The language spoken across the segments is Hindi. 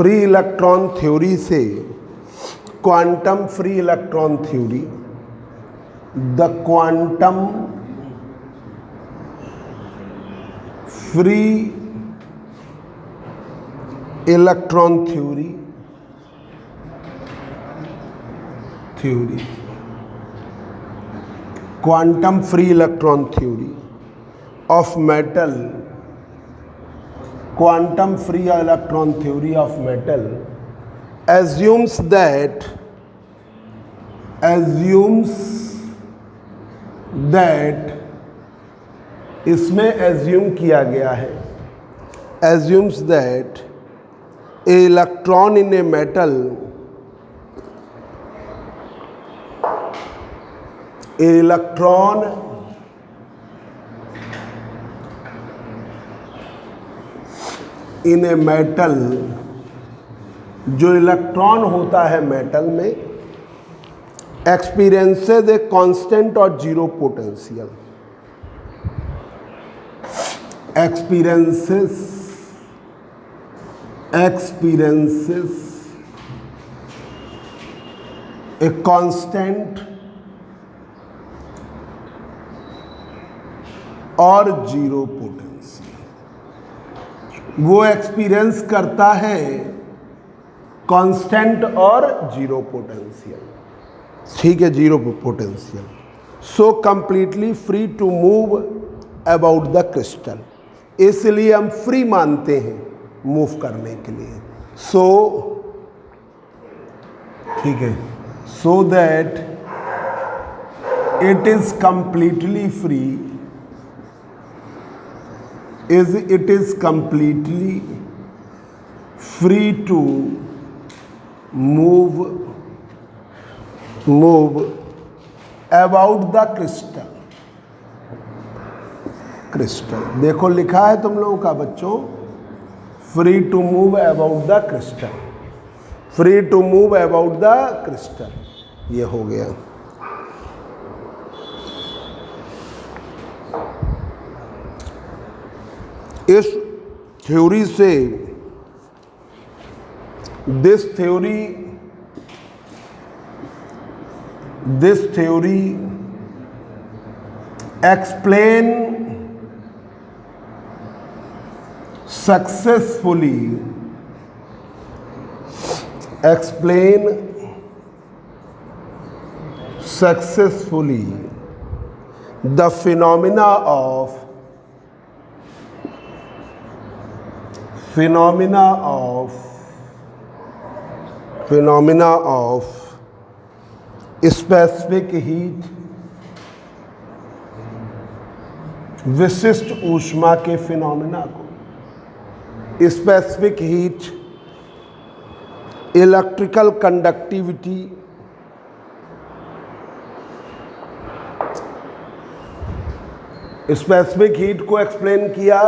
फ्री इलेक्ट्रॉन थ्योरी से quantum free electron theory, the quantum free electron theory quantum free electron theory of metal, quantum free electron theory of metal assumes that इसमें assume किया गया है, assumes that a electron in a metal, a electron in a metal, जो इलेक्ट्रॉन होता है मेटल में, एक्सपीरियंसेस ए कांस्टेंट और zero potential, experiences a constant और जीरो पोटेंशियल। वो एक्सपीरियंस करता है कांस्टेंट और जीरो पोटेंशियल, ठीक है, zero potential. So completely free to move about the crystal, इसलिए हम फ्री मानते हैं मूव करने के लिए। सो ठीक है, सो that it is completely free, it is completely free to move about the crystal। देखो लिखा है तुम लोगों का बच्चों, free to move about the crystal, free to move about the crystal, ये हो गया। इस थ्योरी से, this theory explain successfully the phenomena of specific heat, विशिष्ट ऊष्मा के फिनोमिना को, specific heat, electrical conductivity, specific heat को एक्सप्लेन किया,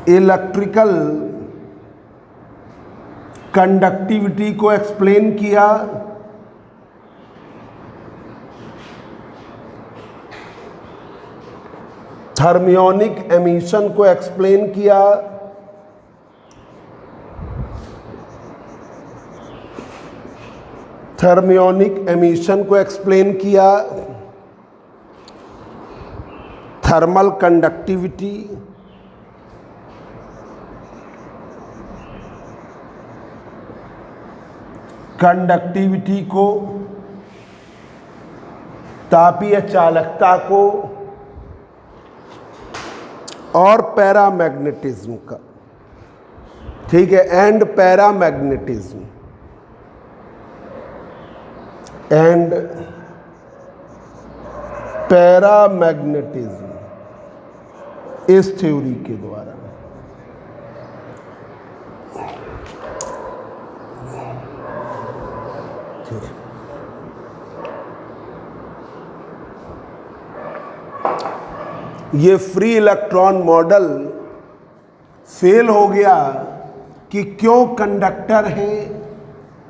इलेक्ट्रिकल कंडक्टिविटी को एक्सप्लेन किया, थर्मियोनिक एमिशन को एक्सप्लेन किया, थर्मल कंडक्टिविटी, को, तापीय चालकता को, और पैरामैग्नेटिज्म का, ठीक है, एंड पैरामैग्नेटिज्म, इस थ्योरी के द्वारा। ये फ्री इलेक्ट्रॉन मॉडल फेल हो गया कि क्यों कंडक्टर है,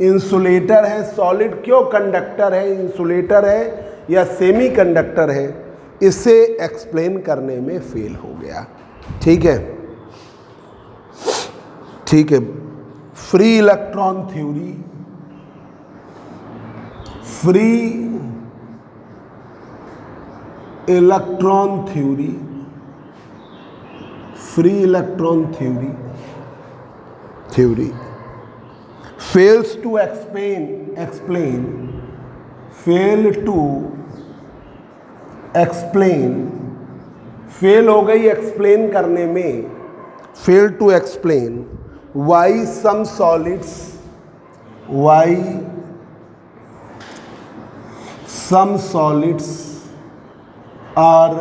इंसुलेटर है, सॉलिड क्यों कंडक्टर है, इंसुलेटर है या सेमी कंडक्टर है, इसे एक्सप्लेन करने में फेल हो गया। ठीक है, ठीक है, free electron theory, free electron theory, free electron theory fails to fail हो गई एक्सप्लेन करने में, fail to explain why some solids are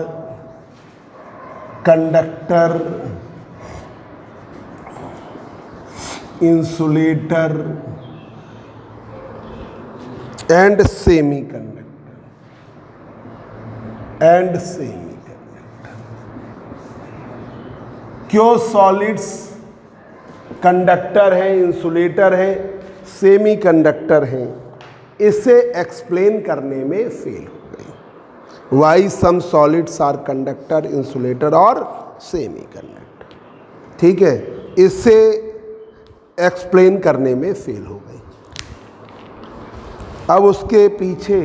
conductor, insulator and semiconductor. क्यों सॉलिड्स कंडक्टर हैं, इंसुलेटर हैं, सेमी कंडक्टर हैं, इसे एक्सप्लेन करने में फेल हो गई। Why some solids are conductor, insulator और सेमी कंडक्टर, ठीक है, इसे एक्सप्लेन करने में फेल हो गई। अब उसके पीछे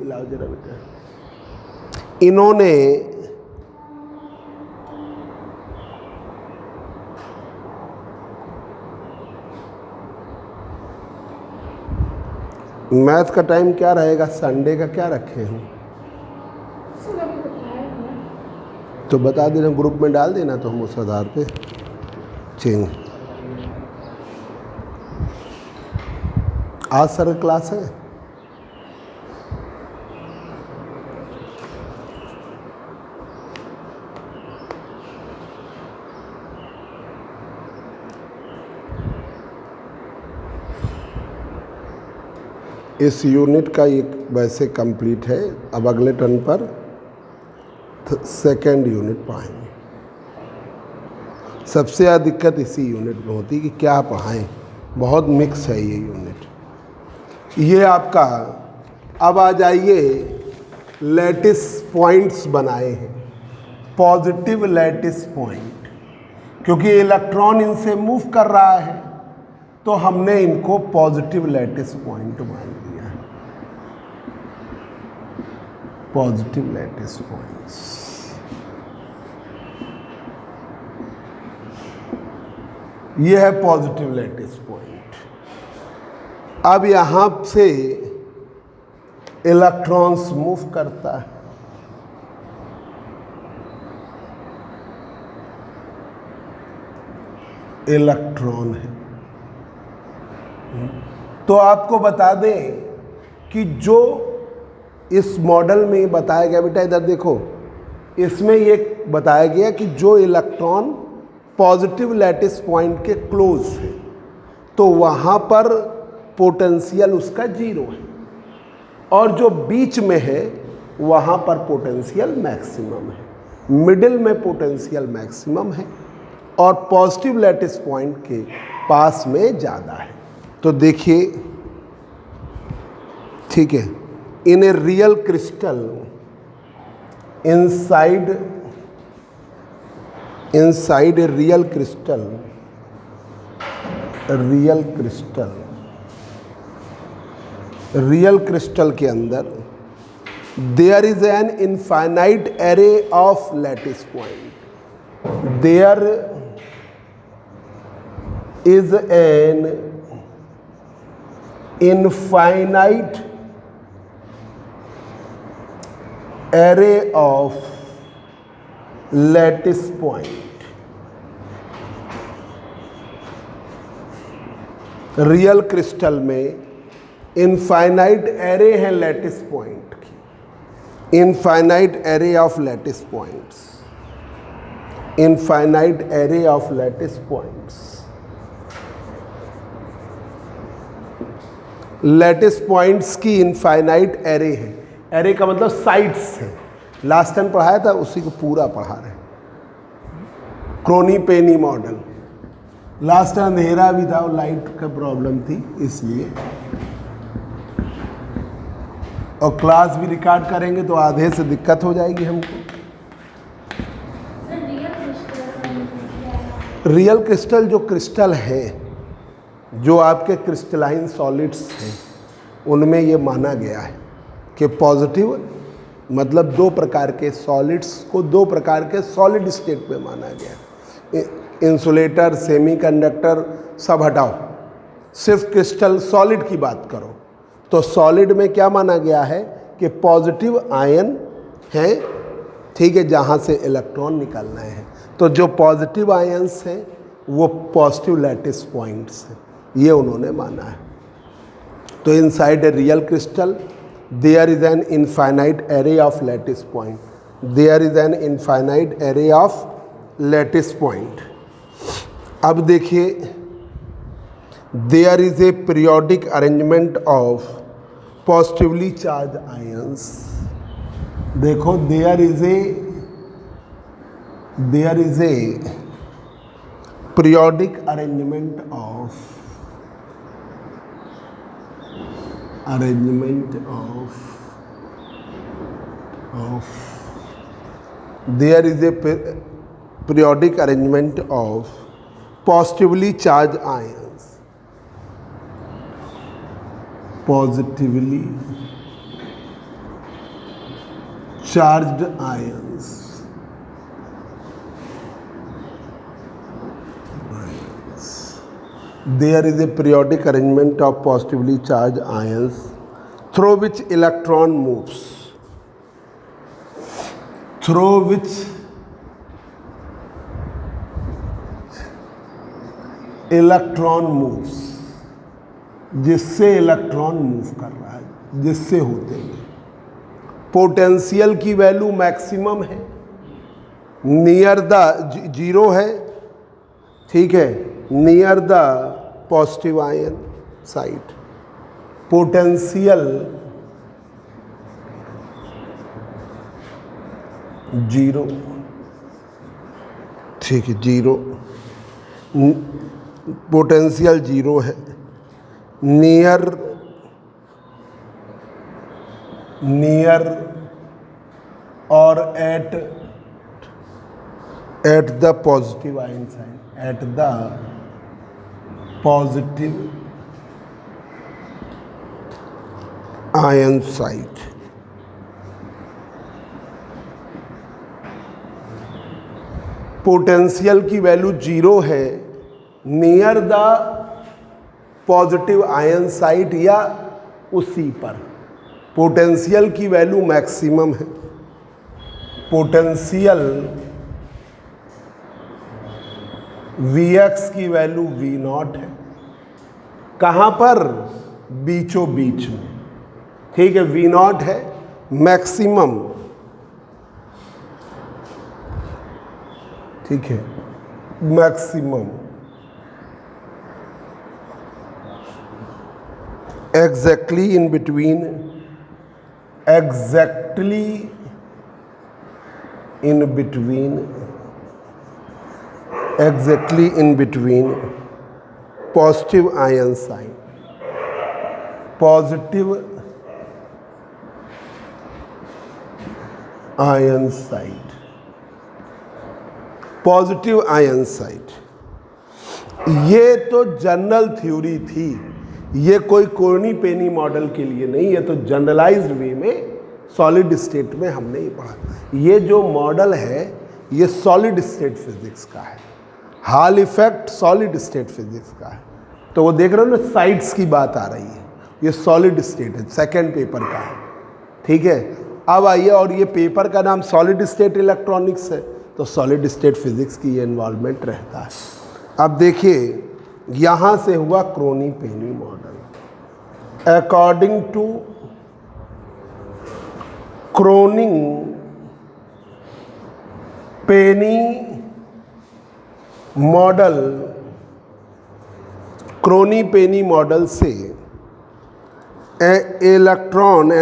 लाओ जरा बेटा, इन्होंने मैथ का टाइम क्या रहेगा, संडे का क्या रखे हैं, तो बता देना, ग्रुप में डाल देना, तो हम उस आधार पे चेंज। आज सर क्लास है, इस यूनिट का ये वैसे कंप्लीट है। अब अगले टर्न पर सेकेंड यूनिट पढ़ाएंगे। सबसे ज़्यादा दिक्कत इसी यूनिट में होती है कि क्या पढ़ाएं, बहुत मिक्स है ये यूनिट। ये आपका, अब आ जाइए, लैटिस पॉइंट्स बनाए हैं, पॉजिटिव लैटिस पॉइंट, क्योंकि इलेक्ट्रॉन इनसे मूव कर रहा है तो हमने इनको पॉजिटिव लैटिस पॉइंट मान लिया है। पॉजिटिव लैटिस पॉइंट्स, ये है पॉजिटिव लैटिस पॉइंट। अब यहां से इलेक्ट्रॉन्स मूव करता है, इलेक्ट्रॉन है, तो आपको बता दें कि जो इस मॉडल में बताया गया, बेटा इधर देखो, इसमें ये बताया गया कि जो इलेक्ट्रॉन पॉजिटिव लैटिस पॉइंट के क्लोज है तो वहाँ पर पोटेंशियल उसका जीरो है, और जो बीच में है वहाँ पर पोटेंशियल मैक्सिमम है, मिडिल में पोटेंशियल मैक्सिमम है और पॉजिटिव लैटिस पॉइंट के पास में ज़्यादा है। तो देखिए, ठीक है, in a real crystal inside a real crystal के अंदर there is an infinite array of lattice point, there is एन infinite array of lattice point। Real crystal में इनफाइनाइट एरे है लैटिस पॉइंट की, infinite array of lattice points, infinite array of lattice points. Lattice points की इनफाइनाइट एरे है, एरे का मतलब साइड्स है, लास्ट टाइम पढ़ाया था उसी को पूरा पढ़ा रहे, Kronig Penney model. Last time अंधेरा भी था और लाइट का प्रॉब्लम थी इसलिए, और क्लास भी रिकॉर्ड करेंगे तो आधे से दिक्कत हो जाएगी हमको। रियल क्रिस्टल जो क्रिस्टल है, जो आपके क्रिस्टलाइन सॉलिड्स हैं, उनमें ये माना गया है कि पॉजिटिव मतलब दो प्रकार के सॉलिड्स को दो प्रकार के सॉलिड स्टेट में माना गया है। इंसुलेटर, सेमीकंडक्टर सब हटाओ, सिर्फ क्रिस्टल सॉलिड की बात करो तो सॉलिड में क्या माना गया है कि पॉजिटिव आयन है, ठीक है, जहाँ से इलेक्ट्रॉन निकलना है। तो जो पॉजिटिव आयन्स हैं वो पॉजिटिव लैटिस पॉइंट्स हैं, ये उन्होंने माना है। तो inside a real crystal there is an infinite array of lattice point, there is an infinite array of lattice point. अब देखिए, there is a periodic arrangement of positively charge ions. देखो, there is a periodic arrangement of there is a periodic arrangement of positively charged ions, positively charged ions, there is a periodic arrangement of positively charged ions through which electron moves, through which electron moves, जिससे इलेक्ट्रॉन मूव कर रहा है, जिससे होते हैं। पोटेंशियल की वैल्यू मैक्सिमम है, नियर द जीरो है, ठीक है, near the positive ion site. Potential zero, ठीक है, जीरो, पोटेंशियल जीरो है, नियर और at the positive ion sign, at the positive ion site. Potential की वैल्यू जीरो है near the positive ion site या उसी पर। पोटेंशियल की वैल्यू मैक्सिमम है, पोटेंशियल Vx की वैल्यू V0 है। कहाँ पर? बीचों बीच में, ठीक है, V0 है मैक्सिमम, ठीक है, maximum exactly in between, exactly in between, exactly in between positive ion sign, positive ion site, positive ion site. ये तो जनरल थ्योरी थी, ये कोई कोनी पेनी मॉडल के लिए नहीं, ये तो जनरलाइज्ड वे में सॉलिड स्टेट में हमने ये पढ़ा। ये जो मॉडल है ये सॉलिड स्टेट फिजिक्स का है, hall effect solid state physics का है। तो वो देख रहे हो ना, साइट्स की बात आ रही है, ये सॉलिड स्टेट है, सेकेंड पेपर का है, ठीक है। अब आइए, और ये पेपर का नाम सॉलिड स्टेट इलेक्ट्रॉनिक्स है, तो सॉलिड स्टेट फिजिक्स की ये इन्वॉल्वमेंट रहता है। अब देखिए, यहाँ से हुआ Kronig Penney model. According to Kronig Penney model, Kronig Penney model से an electron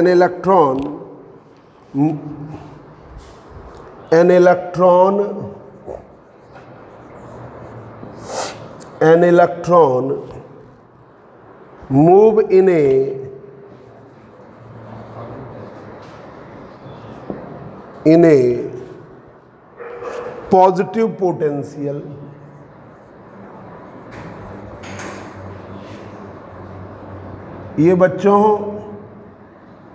move in a positive potential ये बच्चों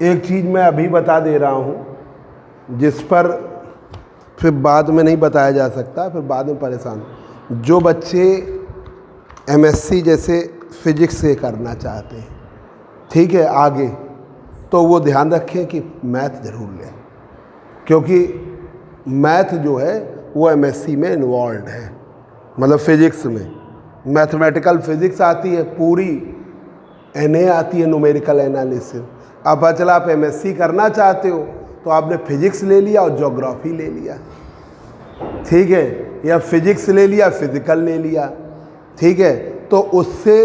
एक चीज़ मैं अभी बता दे रहा हूँ जिस पर फिर बाद में नहीं बताया जा सकता, फिर बाद में परेशान। जो बच्चे एमएससी जैसे फिजिक्स से करना चाहते हैं, ठीक है, आगे, तो वो ध्यान रखें कि मैथ ज़रूर लें, क्योंकि मैथ जो है वो एमएससी में इन्वॉल्व है, मतलब फिजिक्स में मैथमेटिकल फिजिक्स आती है पूरी, एनए आती है, न्यूमेरिकल एनालिसिस। अब चला आप एमएससी करना चाहते हो तो आपने फिजिक्स ले लिया और ज्योग्राफी ले लिया, ठीक है, या फिजिक्स ले लिया, फिजिकल ले लिया, ठीक है, तो उससे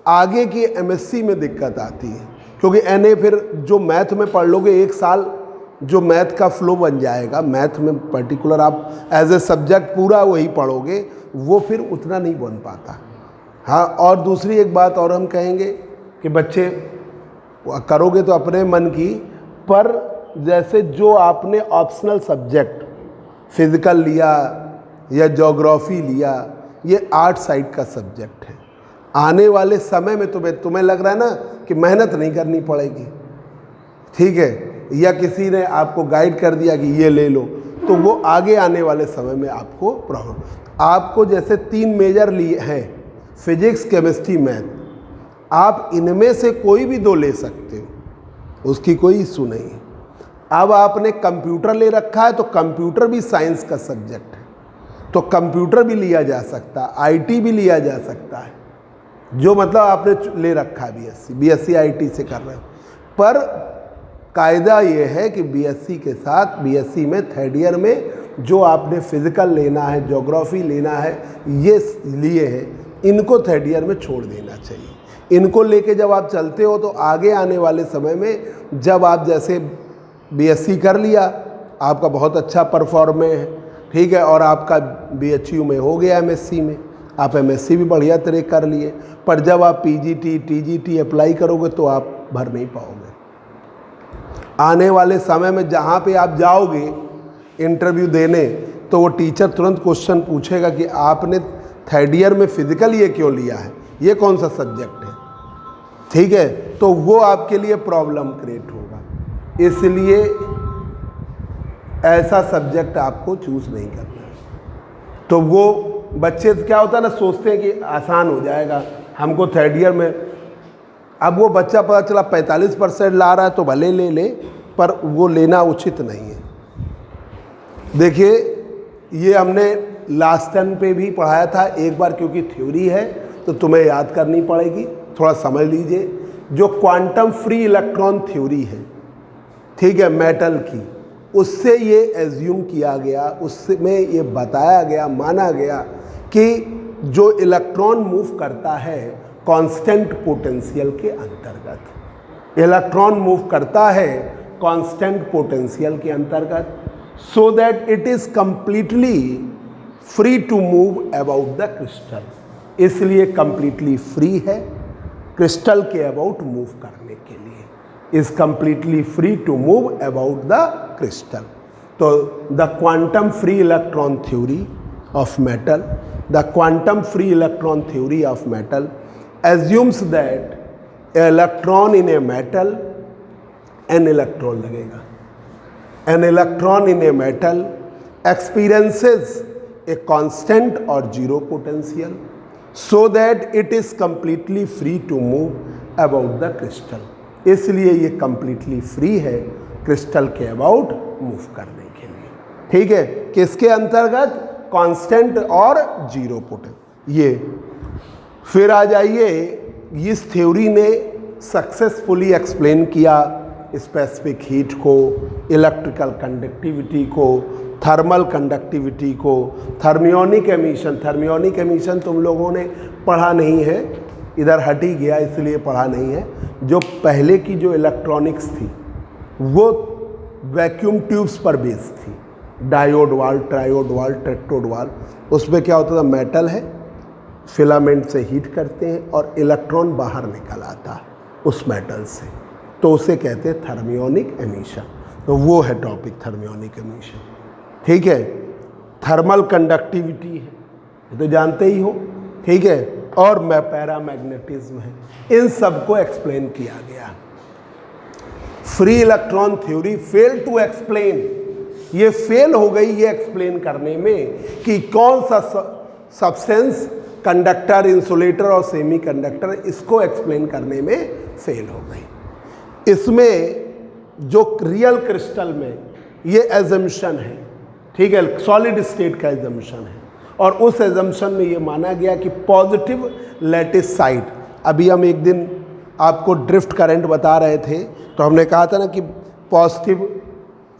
आगे की एमएससी में दिक्कत आती है, क्योंकि एनए फिर जो मैथ में पढ़ लोगे एक साल जो मैथ का फ्लो बन जाएगा, मैथ में पर्टिकुलर आप एज ए सब्जेक्ट पूरा वही पढ़ोगे, वो फिर उतना नहीं बन पाता। हाँ, और दूसरी एक बात और हम कहेंगे कि बच्चे करोगे तो अपने मन की, पर जैसे जो आपने ऑप्शनल सब्जेक्ट फिजिकल लिया या ज्योग्राफी लिया, ये आर्ट साइड का सब्जेक्ट है। आने वाले समय में तुम्हें लग रहा है ना कि मेहनत नहीं करनी पड़ेगी, ठीक है, या किसी ने आपको गाइड कर दिया कि ये ले लो, तो वो आगे आने वाले समय में आपको प्रॉब्लम। आपको जैसे 3 मेजर लिए हैं, फिजिक्स, केमिस्ट्री, मैथ, आप इनमें से कोई भी 2 ले सकते हो, उसकी कोई इशू नहीं है। अब आपने कंप्यूटर ले रखा है तो कंप्यूटर भी साइंस का सब्जेक्ट है, तो कंप्यूटर भी लिया जा सकता है, आईटी भी लिया जा सकता है, जो मतलब आपने ले रखा है बीएससी आईटी से कर रहे हो। पर कायदा ये है कि बीएससी के साथ, बीएससी में 3rd ईयर में जो आपने फिजिकल लेना है, ज्योग्राफी लेना है, ये लिए है, इनको 3rd ईयर में छोड़ देना चाहिए। इनको लेके जब आप चलते हो तो आगे आने वाले समय में जब आप जैसे बीएससी कर लिया, आपका बहुत अच्छा परफॉर्मेंस है, ठीक है, और आपका बीएचयू में हो गया, एमएससी में आप एमएससी भी बढ़िया तरह कर लिए, पर जब आप पीजीटी, टीजीटी अप्लाई करोगे तो आप भर नहीं पाओगे। आने वाले समय में जहाँ पे आप जाओगे इंटरव्यू देने, तो वो टीचर तुरंत क्वेश्चन पूछेगा कि आपने 3rd ईयर में फिजिकल ये क्यों लिया है, ये कौन सा सब्जेक्ट है, ठीक है, तो वो आपके लिए प्रॉब्लम क्रिएट होगा। इसलिए ऐसा सब्जेक्ट आपको चूज नहीं करना है। तो वो बच्चे क्या होता है ना, सोचते हैं कि आसान हो जाएगा हमको 3rd ईयर में। अब वो बच्चा पता चला 45% ला रहा है तो भले ले, पर वो लेना उचित नहीं है। देखिए, ये हमने लास्ट टर्म पे भी पढ़ाया था एक बार, क्योंकि थ्योरी है तो तुम्हें याद करनी पड़ेगी, थोड़ा समझ लीजिए। जो क्वांटम फ्री इलेक्ट्रॉन थ्योरी है, ठीक है, मेटल की, उससे ये एज्यूम किया गया, उसमें ये बताया गया, माना गया कि जो इलेक्ट्रॉन मूव करता है कांस्टेंट पोटेंशियल के अंतर्गत, इलेक्ट्रॉन मूव करता है कांस्टेंट पोटेंशियल के अंतर्गत, so that it is completely free to move about the crystal. इसलिए कंप्लीटली फ्री है क्रिस्टल के अबाउट मूव करने के लिए, is completely free to move about the crystal. तो the quantum free electron theory of metal, the quantum free electron theory of metal assumes that electron in a metal, an electron लगेगा, an electron in a metal experiences a constant or zero potential so that it is completely free to move about the crystal। इसलिए ये completely free है क्रिस्टल के अबाउट मूव करने के लिए, ठीक है, किसके अंतर्गत, कांस्टेंट और जीरो पोटेंशियल। ये फिर आ जाइए, इस थ्योरी ने सक्सेसफुली एक्सप्लेन किया स्पेसिफिक हीट को, इलेक्ट्रिकल कंडक्टिविटी को, थर्मल कंडक्टिविटी को, थर्मियोनिक एमिशन। थर्मियोनिक एमिशन तुम लोगों ने पढ़ा नहीं है, इधर हट ही गया इसलिए पढ़ा नहीं है। जो पहले की जो इलेक्ट्रॉनिक्स थी वो वैक्यूम ट्यूब्स पर बेस्ड थी, diode valve, triode valve, tetrode valve. उसमें क्या होता था, मेटल है, फिलामेंट से हीट करते हैं और इलेक्ट्रॉन बाहर निकल आता है उस मेटल से, तो उसे कहते हैं थर्मियोनिक एमिशन। तो वो है टॉपिक थर्मियोनिक एमिशन, ठीक है। थर्मल कंडक्टिविटी है, ये तो जानते ही हो, ठीक है। और पैरामैग्नेटिज्म है। इन सब को एक्सप्लेन किया गया। Free electron theory fail to explain, ये फेल हो गई ये एक्सप्लेन करने में कि कौन सा सब्सटेंस कंडक्टर, इंसुलेटर और सेमी कंडक्टर, इसको एक्सप्लेन करने में फेल हो गई। इसमें जो रियल क्रिस्टल में ये एजम्पशन है, ठीक है, सॉलिड स्टेट का एजम्पशन है, और उस एजम्पशन में ये माना गया कि पॉजिटिव लैटिस साइड, अभी हम एक दिन आपको ड्रिफ्ट करंट बता रहे थे तो हमने कहा था ना कि पॉजिटिव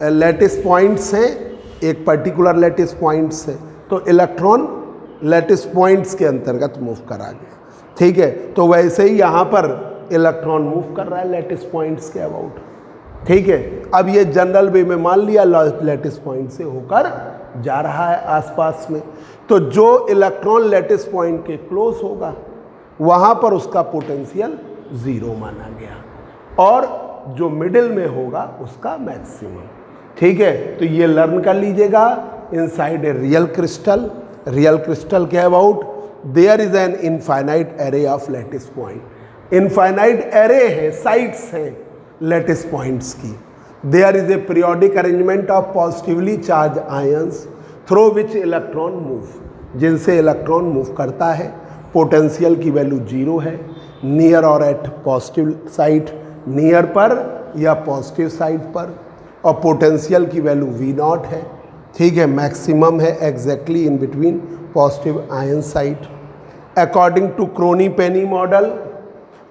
लैटिस पॉइंट्स हैं, एक पर्टिकुलर लैटिस पॉइंट्स है, तो इलेक्ट्रॉन लैटिस पॉइंट्स के अंतर्गत मूव करा गया, ठीक है। तो वैसे ही यहाँ पर इलेक्ट्रॉन मूव कर रहा है लैटिस पॉइंट्स के अबाउट, ठीक है। अब ये जनरल वे में मान लिया लैटिस पॉइंट से होकर जा रहा है आसपास में, तो जो इलेक्ट्रॉन लैटिस पॉइंट के क्लोज होगा वहाँ पर उसका पोटेंशियल 0 माना गया, और जो मिडिल में होगा उसका मैक्सिमम, ठीक है। तो ये लर्न कर लीजिएगा। Inside a real crystal, real crystal के about there is an infinite array of lattice point. Infinite array है, साइट्स हैं लैटिस पॉइंट्स की। There is a periodic arrangement of positively charge ions through which electron move, जिनसे इलेक्ट्रॉन मूव करता है। पोटेंशियल की वैल्यू 0 है, नियर और एट पॉजिटिव साइड, नियर पर या पॉजिटिव साइड पर, और पोटेंशियल की वैल्यू V0 है, ठीक है। मैक्सिमम है exactly in between positive ion side. According to Kronig Penney model,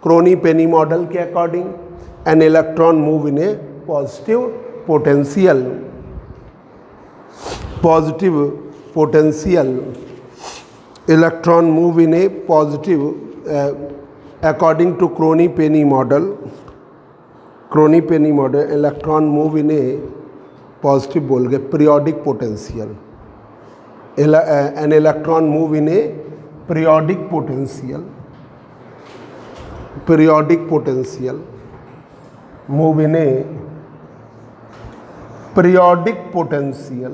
Kronig Penney model के according an electron move in a positive potential, positive potential electron move in a positive according to Crony-Penny model, Crony-Penny model, electron move in a positive बोल गए periodic potential, an electron move in a periodic potential, periodic potential, move in a periodic potential,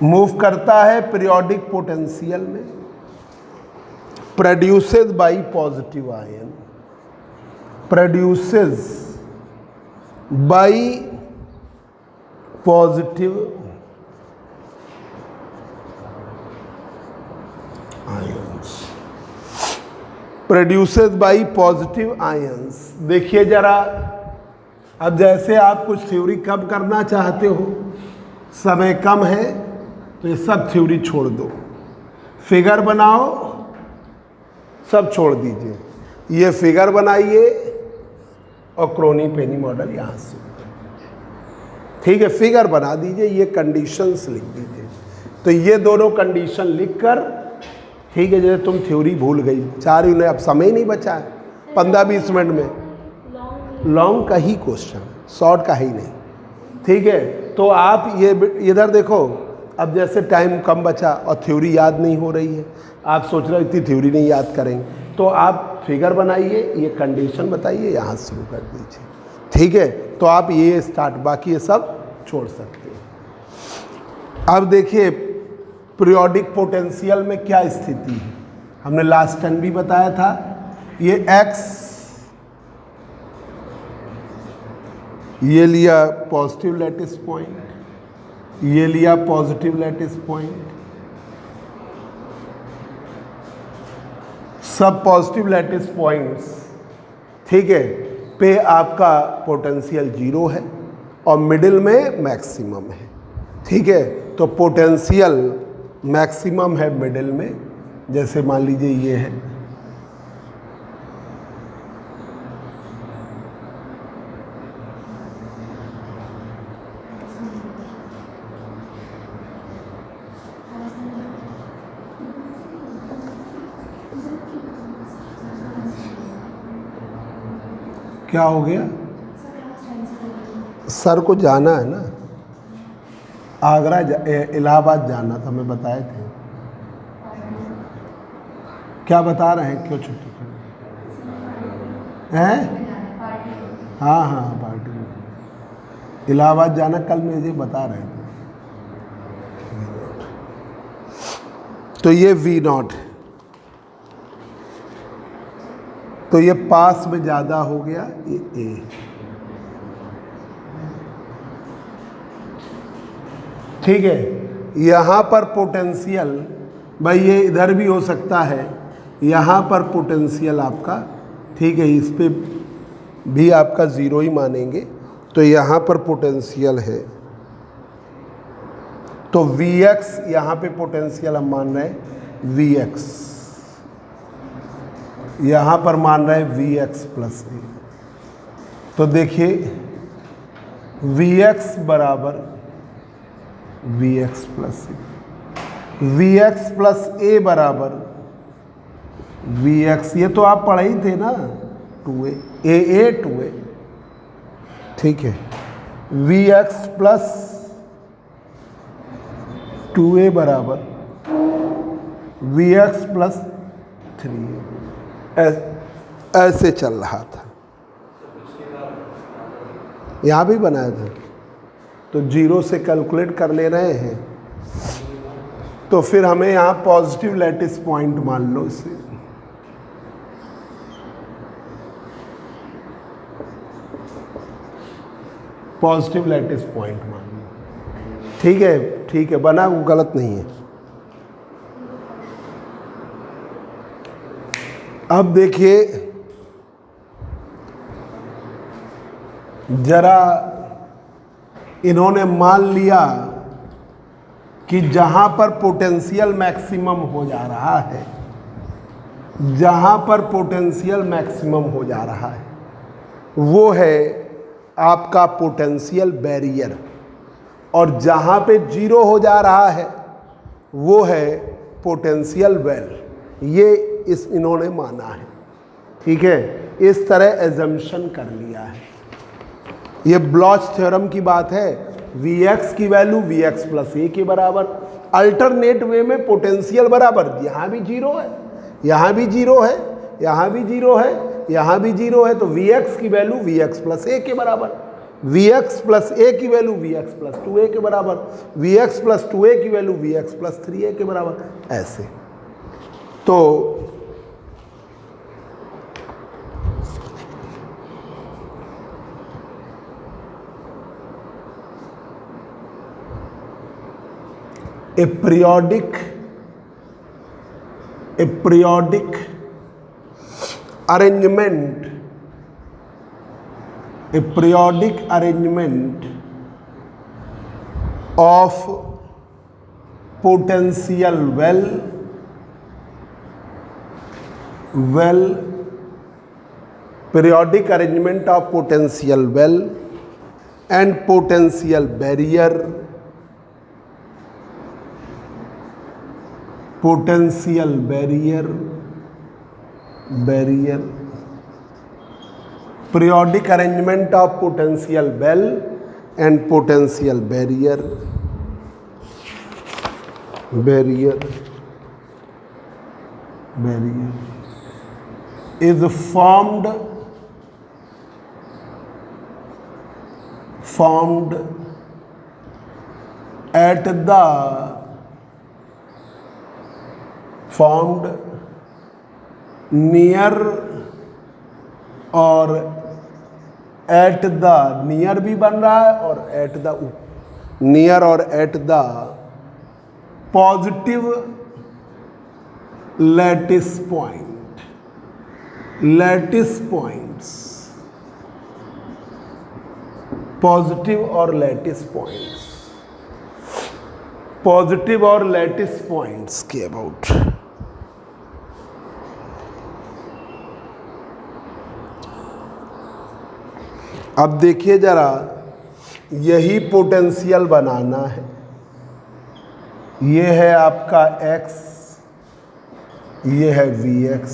move करता है periodic potential में, produces by positive ion, produces by positive ions, produces by positive ions। देखिए जरा, अब जैसे आप कुछ थ्योरी कब करना चाहते हो, समय कम है तो ये सब थ्योरी छोड़ दो, फिगर बनाओ, सब छोड़ दीजिए, ये फिगर बनाइए और क्रोनी-पेनी मॉडल यहाँ से, ठीक है, फिगर बना दीजिए, ये कंडीशंस लिख दीजिए। तो ये दोनों कंडीशन लिखकर, ठीक है, जैसे तुम थ्योरी भूल गई, 4 यूनिट, अब समय नहीं बचा है 15-20 मिनट में, लॉन्ग का ही क्वेश्चन, शॉर्ट का ही नहीं, ठीक है। तो आप ये इधर देखो, अब जैसे टाइम कम बचा और थ्योरी याद नहीं हो रही है, आप सोच रहे हो इतनी थ्योरी नहीं याद करेंगे, तो आप फिगर बनाइए, ये कंडीशन बताइए, यहाँ शुरू कर दीजिए, ठीक है। तो आप ये स्टार्ट, बाकी ये सब छोड़ सकते हैं। अब देखिए पीरियोडिक पोटेंशियल में क्या स्थिति है, हमने लास्ट टाइम भी बताया था, ये x, ये लिया पॉजिटिव लैटिस पॉइंट, ये लिया पॉजिटिव लैटिस पॉइंट, सब पॉजिटिव लैटिस पॉइंट्स, ठीक है, पे आपका पोटेंशियल 0 है और मिडिल में मैक्सिमम है, ठीक है। तो पोटेंशियल मैक्सिमम है मिडिल में, जैसे मान लीजिए ये है, क्या हो गया, सर को जाना है ना, आगरा इलाहाबाद जाना था, मैं बताए थे। क्या बता रहे हैं, क्यों छुट्टी कर हैं? हाँ हाँ पार्टी में इलाहाबाद जाना, कल मुझे बता रहे थे। तो ये V0 है, तो ये पास में ज़्यादा हो गया, ये ए। ठीक है, यहाँ पर पोटेंशियल, भाई ये इधर भी हो सकता है, यहाँ पर पोटेंशियल आपका, ठीक है, इस पे भी आपका ज़ीरो ही मानेंगे, तो यहाँ पर पोटेंशियल है, तो Vx यहाँ पे पोटेंशियल हम मान रहे हैं Vx, यहाँ पर मान रहे हैं Vx प्लस ए। तो देखिए Vx बराबर Vx प्लस ए, Vx प्लस ए बराबर Vx, ये तो आप पढ़े ही थे ना, 2a, a 2a, ठीक है, Vx प्लस 2a बराबर Vx प्लस 3a, ऐसे चल रहा था, यहाँ भी बनाया था, तो जीरो से कैलकुलेट कर ले रहे हैं, तो फिर हमें यहाँ पॉजिटिव लैटिस पॉइंट मान लो इसे, पॉजिटिव लैटिस पॉइंट मान लो, ठीक है, ठीक है, बना, वो गलत नहीं है। अब देखिए जरा, इन्होंने मान लिया कि जहां पर पोटेंशियल मैक्सिमम हो जा रहा है, जहां पर पोटेंशियल मैक्सिमम हो जा रहा है वो है आपका पोटेंशियल बैरियर, और जहां पे जीरो हो जा रहा है वो है पोटेंशियल वेल। ये इन्होंने माना है, ठीक है, इस तरह एजम्पशन कर लिया है। ये ब्लॉच थ्योरम की बात है, Vx की वैल्यू Vx प्लस ए के बराबर, अल्टरनेट वे में पोटेंशियल बराबर, यहाँ भी जीरो है, यहाँ भी जीरो है, यहाँ भी जीरो है, यहाँ भी जीरो है, तो Vx की वैल्यू Vx प्लस ए के बराबर, Vx प्लस ए की वैल्यू Vx प्लस 2a के बराबर, Vx प्लस 2a की वैल्यू Vx प्लस 3a के बराबर, ऐसे। तो a periodic arrangement, a periodic arrangement of potential well, periodic arrangement of potential well and potential barrier, potential barrier, periodic arrangement of potential well and potential barrier is formed at the near और एट द, नियर भी बन रहा है और एट द, नियर और at the positive lattice point, lattice points, positive और लैटिस पॉइंट्स, पॉजिटिव और लैटिस पॉइंट्स के अबाउट। अब देखिए जरा, यही पोटेंशियल बनाना है, ये है आपका x, ये है Vx,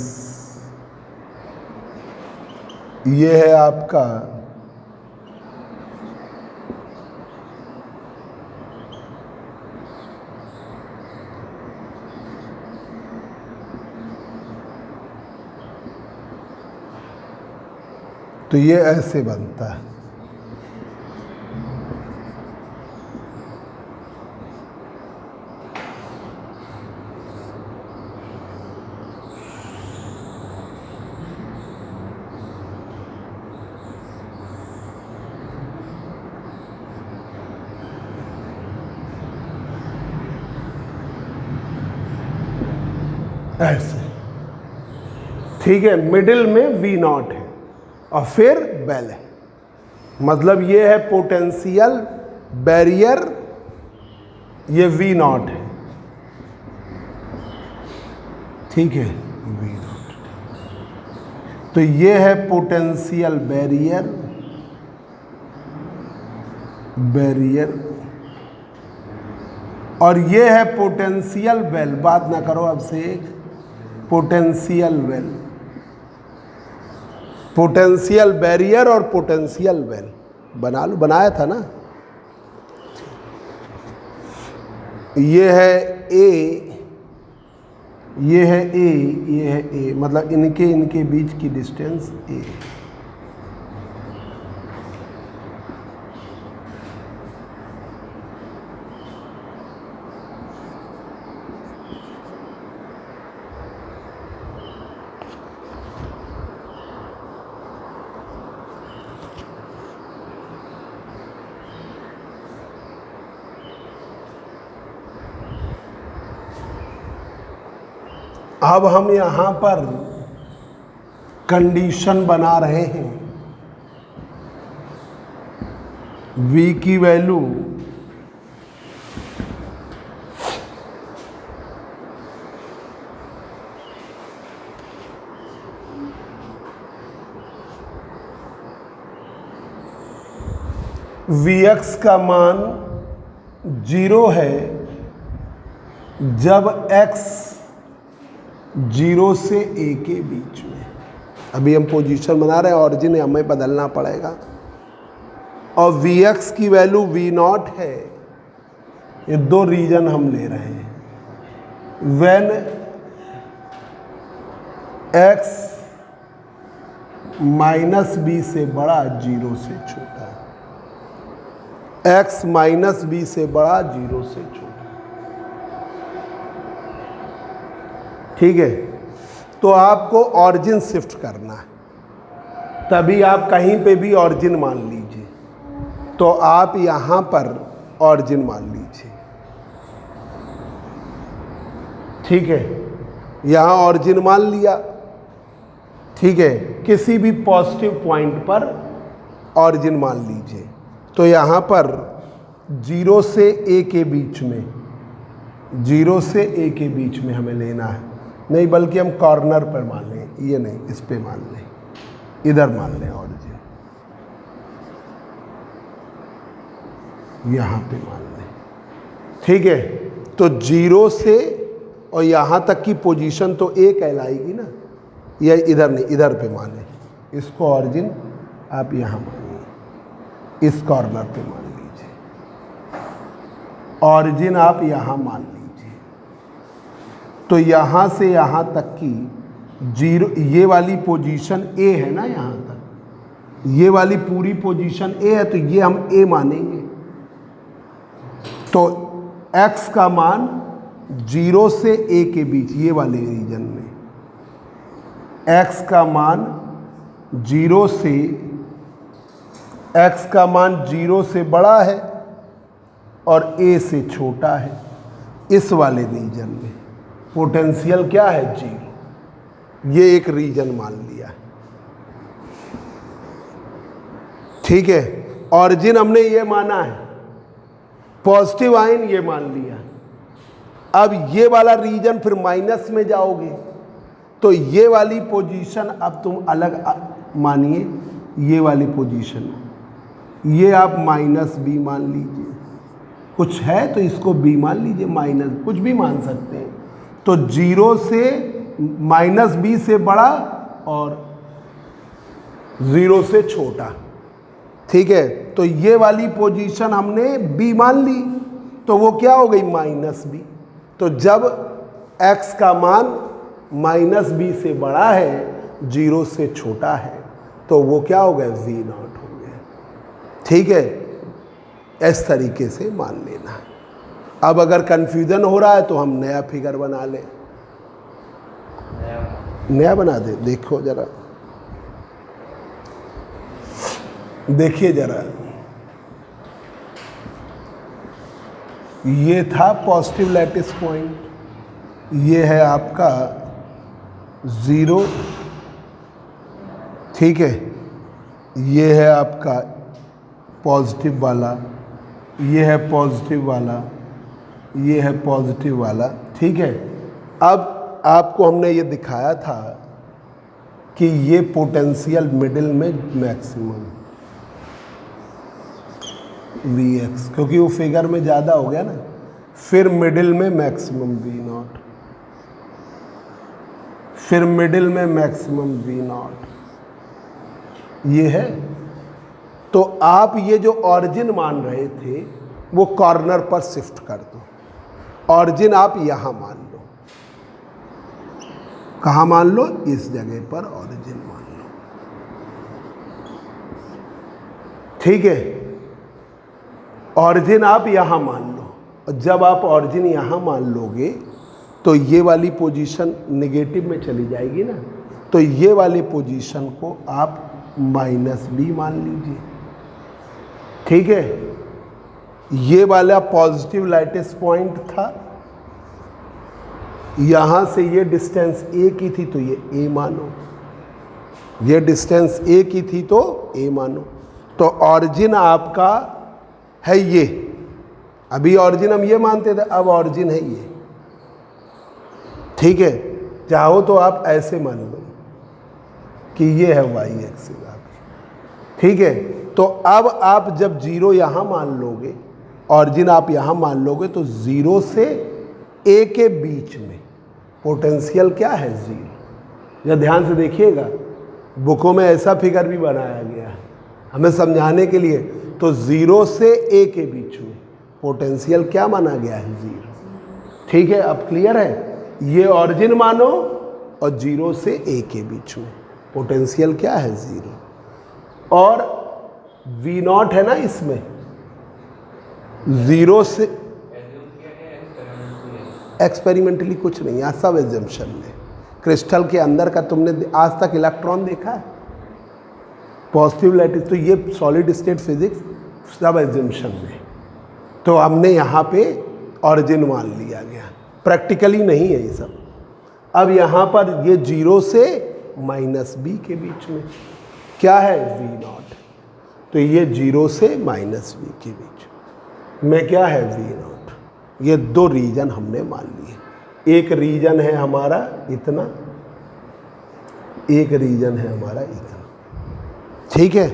ये है आपका तो ये ऐसे बनता है। ऐसे, ठीक है, मिडिल में वी नॉट है और फिर बेल है, मतलब ये है पोटेंशियल बैरियर, ये वी नॉट है, ठीक है, वी नॉट। तो ये है पोटेंशियल बैरियर, और ये है पोटेंशियल वेल। बात ना करो अब से, एक पोटेंशियल वेल, पोटेंशियल बैरियर और पोटेंशियल वेल बना लो, बनाया था ना। ये है ए, ये है ए, ये है ए, मतलब इनके बीच की डिस्टेंस ए। अब हम यहाँ पर कंडीशन बना रहे हैं, v की वैल्यू Vx का मान 0 है जब x 0 से a के बीच में। अभी हम पोजीशन बना रहे हैं, ऑरिजिन हमें बदलना पड़ेगा। और Vx की वैल्यू V0 है, ये दो रीजन हम ले रहे हैं। व्हेन x माइनस बी से बड़ा 0 से छोटा, x माइनस बी से बड़ा 0 से छोटा, ठीक है। तो आपको ऑरिजिन शिफ्ट करना है, तभी आप कहीं पे भी ऑरिजिन मान लीजिए। तो आप यहां पर ऑरिजिन मान लीजिए, ठीक है, यहां ऑरिजिन मान लिया, ठीक है। किसी भी पॉजिटिव पॉइंट पर ऑरिजिन मान लीजिए। तो यहां पर 0 से a के बीच में, 0 से a के बीच में हमें लेना है, नहीं बल्कि हम कॉर्नर पर मान लें, ये नहीं, इस पे मान लें, इधर मान लें ऑरिजिन, यहाँ पे मान लें, ठीक है। तो 0 से और यहाँ तक की पोजीशन तो A कहलाएगी ना, या इधर नहीं, इधर पे मान लें, इसको ऑरिजिन आप यहाँ मानिए, इस कॉर्नर पे मान लीजिए, ऑरिजिन आप यहाँ मान लीजिए। तो यहाँ से यहाँ तक की 0, ये वाली पोजीशन A है ना, यहाँ तक ये वाली पूरी पोजीशन A है, तो ये हम A मानेंगे। तो x का मान 0 से a के बीच, ये वाले रीजन में x का मान 0 से, x का मान 0 से बड़ा है और a से छोटा है, इस वाले रीजन में पोटेंशियल क्या है, 0। ये एक रीजन मान लिया, ठीक है। ऑरिजिन हमने ये माना है, पॉजिटिव आयन ये मान लिया। अब ये वाला रीजन फिर माइनस में जाओगे, तो ये वाली पोजीशन अब तुम अलग मानिए, ये वाली पोजीशन, ये आप माइनस बी मान लीजिए, कुछ है तो इसको बी मान लीजिए, माइनस कुछ भी मान सकते हैं। तो 0 से माइनस बी से बड़ा और 0 से छोटा, ठीक है। तो ये वाली पोजीशन हमने बी मान ली, तो वो क्या हो गई, माइनस बी। तो जब x का मान माइनस बी से बड़ा है, 0 से छोटा है, तो वो क्या हो गया, V0 हो गया, ठीक है। इस तरीके से मान लेना। अब अगर कंफ्यूजन हो रहा है तो हम नया फिगर बना लें, नया बना दे। देखो जरा, देखिए जरा, ये था पॉजिटिव लैटिस पॉइंट, ये है आपका 0, ठीक है, ये है आपका पॉजिटिव वाला, ये है पॉजिटिव वाला, ये है पॉजिटिव वाला, ठीक है। अब आपको हमने ये दिखाया था कि ये पोटेंशियल मिडिल में मैक्सिमम Vx, क्योंकि वो फिगर में ज़्यादा हो गया ना, फिर मिडिल में मैक्सिमम V0, फिर मिडिल में मैक्सिमम V0, ये है। तो आप ये जो ऑरिजिन मान रहे थे वो कॉर्नर पर शिफ्ट कर दो, ऑरिजिन आप यहां मान लो। कहाँ मान लो? इस जगह पर ऑरिजिन मान लो, ठीक है। ऑरिजिन आप यहां मान लो, और जब आप ऑरिजिन यहां मान लोगे तो ये वाली पोजीशन नेगेटिव में चली जाएगी ना, तो ये वाली पोजीशन को आप -B मान लीजिए, ठीक है। ये वाला पॉजिटिव लाइटेस पॉइंट था, यहां से ये डिस्टेंस A की थी तो ये A मानो, ये डिस्टेंस A की थी तो A मानो। तो ऑरिजिन आपका है ये, अभी ऑरिजिन हम ये मानते थे, अब ऑरिजिन है ये, ठीक है। चाहो तो आप ऐसे मान लो कि ये है y एक्सिस आपकी, ठीक है। तो अब आप जब 0 यहाँ मान लोगे, ऑरिजिन आप यहाँ मान लोगे, तो 0 से A के बीच में पोटेंशियल क्या है? 0। या ध्यान से देखिएगा, बुकों में ऐसा फिगर भी बनाया गया है हमें समझाने के लिए। तो 0 से A के बीच में पोटेंशियल क्या माना गया है? 0, ठीक है। अब क्लियर है? ये ऑरिजिन मानो और 0 से A के बीच में पोटेंशियल क्या है? 0। और V0 है ना इसमें, 0 से एक्सपेरिमेंटली कुछ नहीं, यहाँ सब एजम्पशन है। क्रिस्टल के अंदर का तुमने आज तक इलेक्ट्रॉन देखा है? पॉजिटिव लाइटिस, तो ये सॉलिड स्टेट फिजिक्स सब एजम्पशन में। तो हमने यहाँ पे ऑरिजिन मान लिया गया, प्रैक्टिकली नहीं है ये सब। अब यहाँ पर ये 0 से -B के बीच में क्या है? V0। तो ये 0 से -B के बीच में क्या है? V0। ये 2 रीजन हमने मान लिए। एक रीजन है हमारा इतना, एक रीजन है हमारा इतना, ठीक है।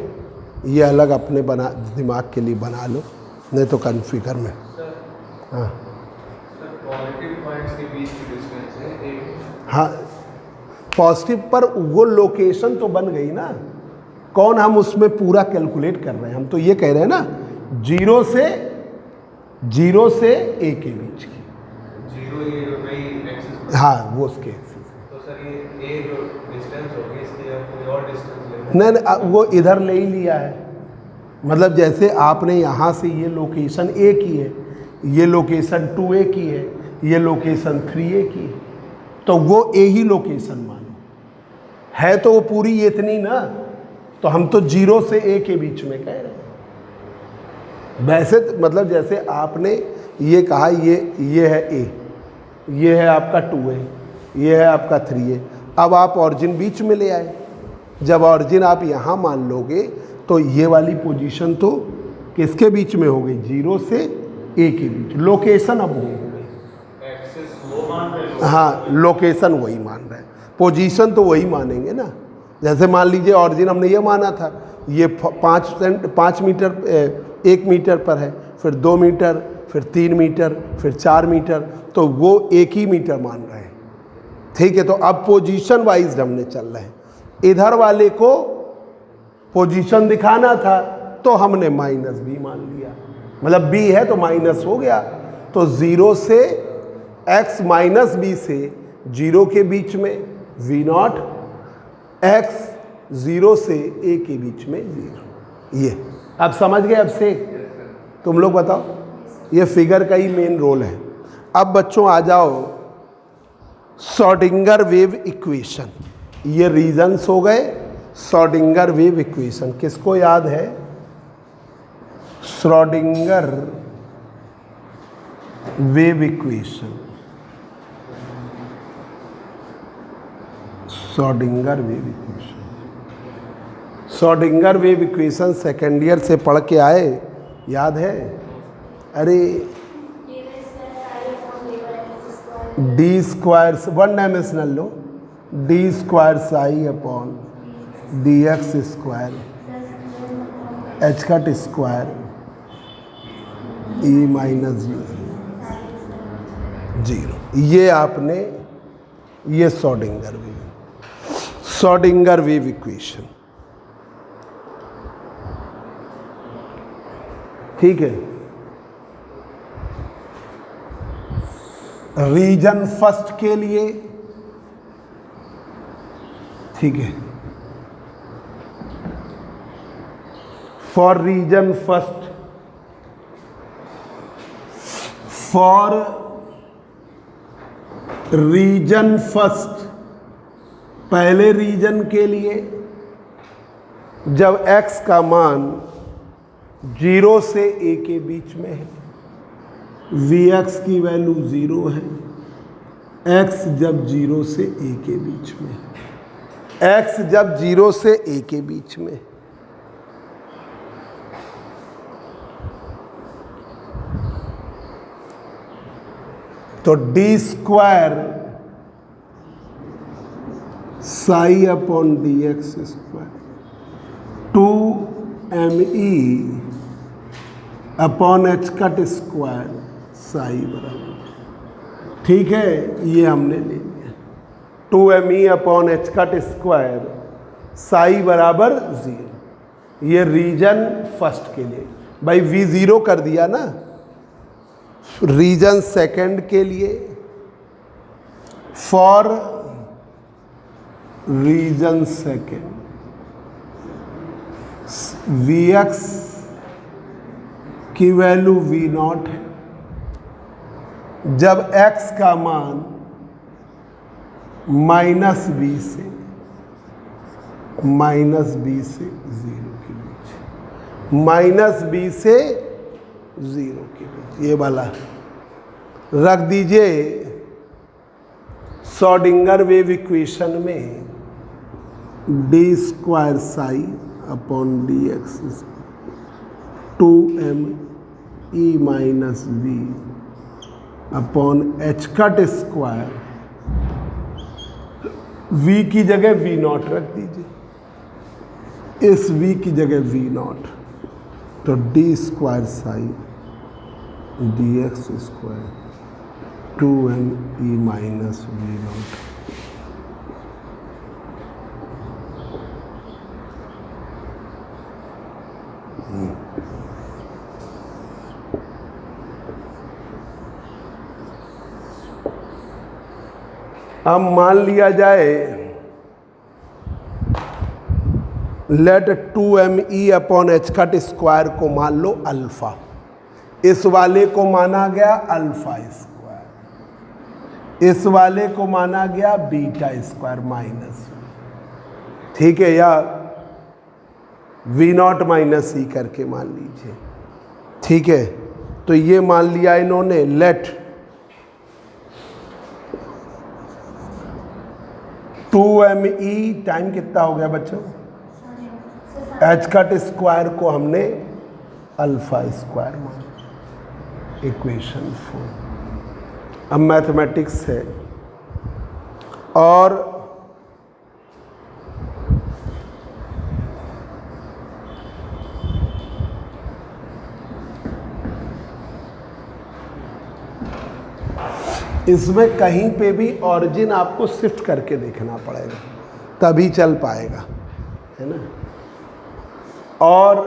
ये अलग अपने दिमाग के लिए बना लो, नहीं तो कन्फ्यूजन में। हाँ पॉजिटिव पॉइंट्स के बीच की डिस्टेंस है एक। हाँ, पॉजिटिव पर वो लोकेशन तो बन गई ना, कौन हम उसमें पूरा कैलकुलेट कर रहे हैं? हम तो ये कह रहे हैं ना 0 से A के बीच की। 0 ये वही एक्सिस, हाँ वो उसके एक्सिस। तो सर ये A जो डिस्टेंस होगी इसके कोई और डिस्टेंस लेना? नहीं, वो इधर ले ही लिया है। मतलब जैसे आपने यहाँ से ये लोकेशन A की है, ये लोकेशन 2A की है, ये लोकेशन 3A की है, तो वो A ही लोकेशन मानो है, तो वो पूरी ये इतनी ना। तो हम तो 0 से A के बीच में कह रहे हैं। वैसे मतलब जैसे आपने ये कहा ये है A, ये है आपका 2A, ये है आपका 3A। अब आप ऑरिजिन बीच में ले आए, जब ऑरिजिन आप यहाँ मान लोगे तो ये वाली पोजीशन तो किसके बीच में हो गई? 0 से A के बीच। लोकेशन अब हो गई, एक्सिस वो मान रहे हो? हाँ लोकेशन वही मान रहे हैं, पोजीशन तो वही मानेंगे ना। जैसे मान लीजिए ऑरिजिन हमने ये माना था, ये 5 मीटर 1 मीटर पर है, फिर 2 मीटर, फिर 3 मीटर, फिर 4 मीटर, तो वो 1 ही मीटर मान रहे हैं, ठीक है। तो अब पोजीशन वाइज हमने चल रहे हैं। इधर वाले को पोजीशन दिखाना था तो हमने -B मान लिया, मतलब B है तो माइनस हो गया। तो 0 से x -B से 0 के बीच में V0, x 0 से A के बीच में 0। ये अब समझ गए? अब से तुम लोग बताओ, ये फिगर का ही मेन रोल है। अब बच्चों आ जाओ श्रोडिंगर वेव इक्वेशन। ये रीजंस हो गए। श्रोडिंगर वेव इक्वेशन किसको याद है? Schrodinger wave equation, Schrodinger wave equation. Schrodinger wave equation second year से पढ़ के आए, याद है? अरे डी स्क्वायर, वन डायमेंशनल लो, D square psi upon D x square H cut square E minus zero. ये आपने, ये श्रोडिंगर वेव इक्वेशन, ठीक है। रीजन फर्स्ट के लिए, ठीक है, for reason first, for reason first, पहले रीजन के लिए जब x का मान 0 से a के बीच में है, Vx की वैल्यू 0 है, x जब 0 से a के बीच में है, x जब 0 से a के बीच में है, तो D square psi upon D x square 2me upon H cut square psi बराबर, ठीक है, ये हमने ले लिया 2me upon H cut square psi बराबर 0। ये रीजन फर्स्ट के लिए, भाई v0 कर दिया ना। रीजन सेकंड के लिए, फॉर रीजन सेकंड Vx की वैल्यू V0 है जब x का मान -b से 0 के बीच, -b से 0 के बीच, ये वाला रख दीजिए। श्रोडिंगर वेव इक्वेशन में D square psi upon D x 2me minus v upon H cut square, v की जगह V0 रख दीजिए, इस v की जगह V0, तो D square psi D x square 2me minus V0। अब मान लिया जाए, let 2me upon H cut square को मान लो अल्फा, इस वाले को माना गया अल्फा स्क्वायर, इस वाले को माना गया बीटा स्क्वायर माइनस, ठीक है, या V0 माइनस ई करके मान लीजिए, ठीक है। तो ये मान लिया इन्होंने, लेट 2me टाइम कितना हो गया बच्चों, एच कट स्क्वायर को हमने अल्फा स्क्वायर माना, इक्वेशन 4। अब मैथमेटिक्स है, और इसमें कहीं पे भी ऑरिजिन आपको शिफ्ट करके देखना पड़ेगा, तभी चल पाएगा, है ना। और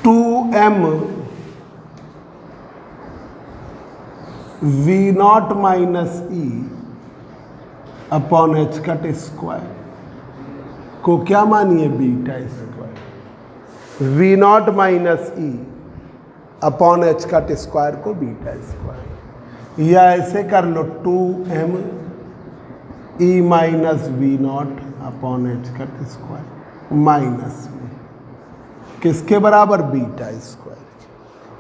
2m V0 माइनस ई अपॉन एच कट स्क्वायर को क्या मानिए, बीटा स्क्वायर, V0 माइनस ई अपॉन एच कट स्क्वायर को बीटा स्क्वायर, या ऐसे कर लो 2me minus V0 upon H cut square minus में किसके बराबर, बीटा स्क्वायर,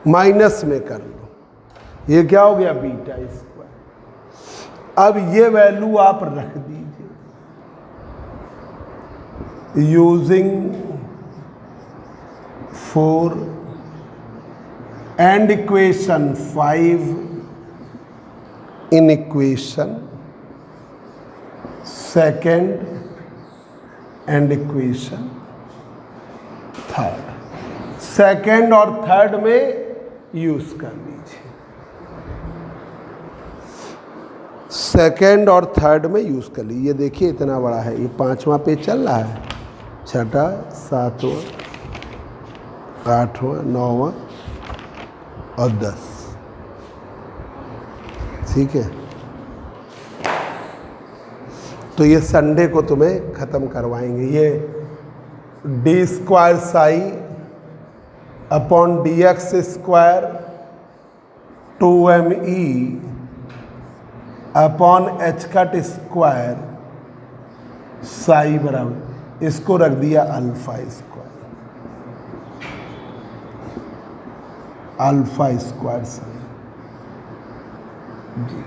माइनस में कर लो, ये क्या हो गया, बीटा स्क्वायर। अब ये वैल्यू आप रख दीजिए using 4 and equation 5 in equation second and equation third. Second और थर्ड में यूज कर लीजिए, सेकेंड और थर्ड में यूज कर लीजिए। ये देखिए इतना बड़ा है, ये 5वां पेज चल रहा है, 6वां 7वां 8वां 9वां और 10। ठीक है, तो ये संडे को तुम्हें ख़त्म करवाएंगे। ये D square psi upon D x square 2me upon H cut square psi बराबर, इसको रख दिया alpha square, alpha square psi जी,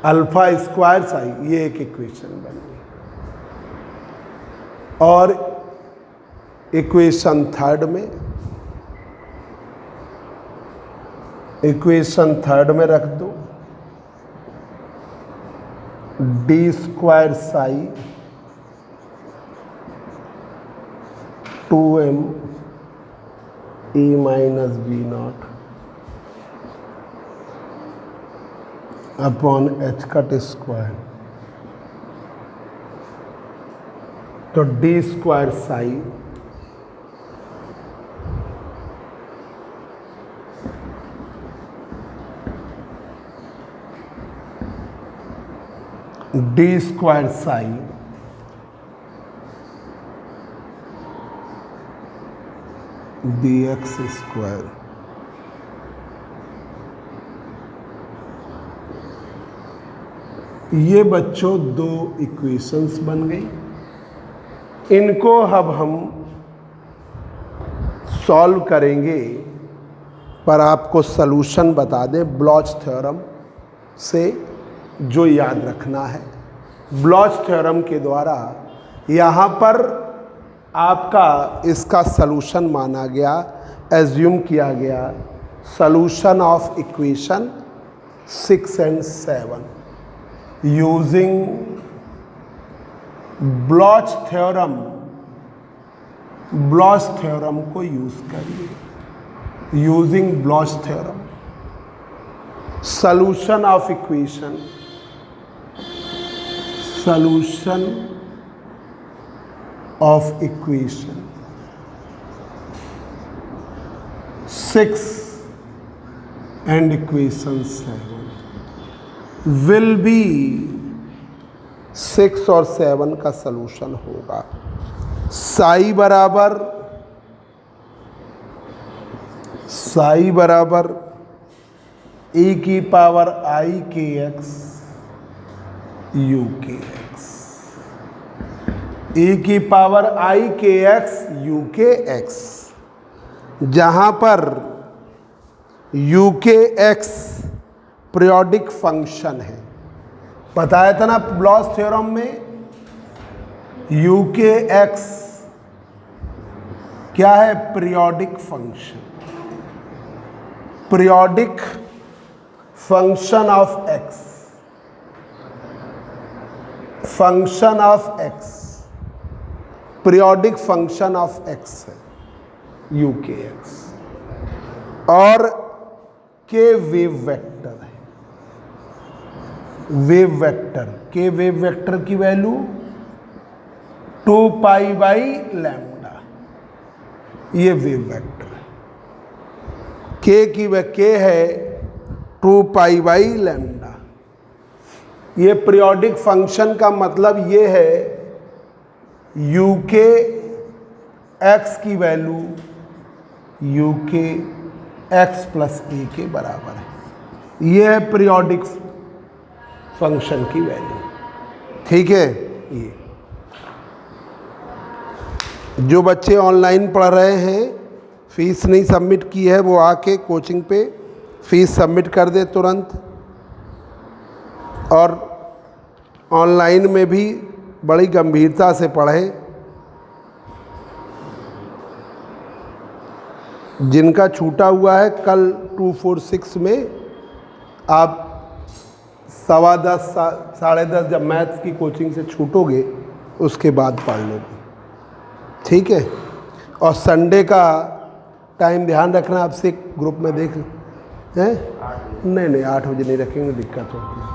अल्फा स्क्वायर साई, ये एक इक्वेशन बन गई। और इक्वेशन थर्ड में, इक्वेशन थर्ड में रख दो D square psi 2m e minus B not upon H cut square, तो D square psi D square psi D x square ये बच्चों दो इक्वेशंस बन गई। इनको अब हम सॉल्व करेंगे, पर आपको सलूशन बता दें ब्लॉच थ्योरम से, जो याद रखना है। ब्लॉच थ्योरम के द्वारा यहाँ पर आपका इसका सलूशन माना गया, एज्यूम किया गया, solution of equation 6 and 7 using blotch theorem. Blotch theorem को यूज करिए, using blotch theorem solution of equation, solution of equation 6 and equation 7 will be 6 और 7 का सलूशन होगा साई बराबर e की पावर i के x यू के एक्स, e की पावर i के एक्स यू के एक्स, जहाँ पर यू के एक्स पीरियोडिक फंक्शन है। बताया था ना ब्लॉच थ्योरम में, यू के एक्स क्या है? Periodic function, periodic function of x, function of x, periodic function of x है यू के एक्स, और के वेव वेक्टर है। वेव वेक्टर, के वेव वेक्टर की वैल्यू 2 पाई बाई लैम्डा, ये वेव वेक्टर है। के की वह के है 2 पाई बाई लैम्डा। ये पीरियोडिक फंक्शन का मतलब ये है यू के एक्स की वैल्यू यू के एक्स प्लस ए के बराबर है। ये है पीरियोडिक फंक्शन की वैल्यू। ठीक है, ये जो बच्चे ऑनलाइन पढ़ रहे हैं, फीस नहीं सबमिट की है, वो आके कोचिंग पे फीस सबमिट कर दे तुरंत। और ऑनलाइन में भी बड़ी गंभीरता से पढ़ें। जिनका छूटा हुआ है कल 246 में आप 10:15 10:30 जब मैथ्स की कोचिंग से छूटोगे उसके बाद पढ़ लोगे, ठीक है। और संडे का टाइम ध्यान रखना, आपसे ग्रुप में देख हैं। नहीं 8 बजे नहीं रखेंगे, दिक्कत होती है।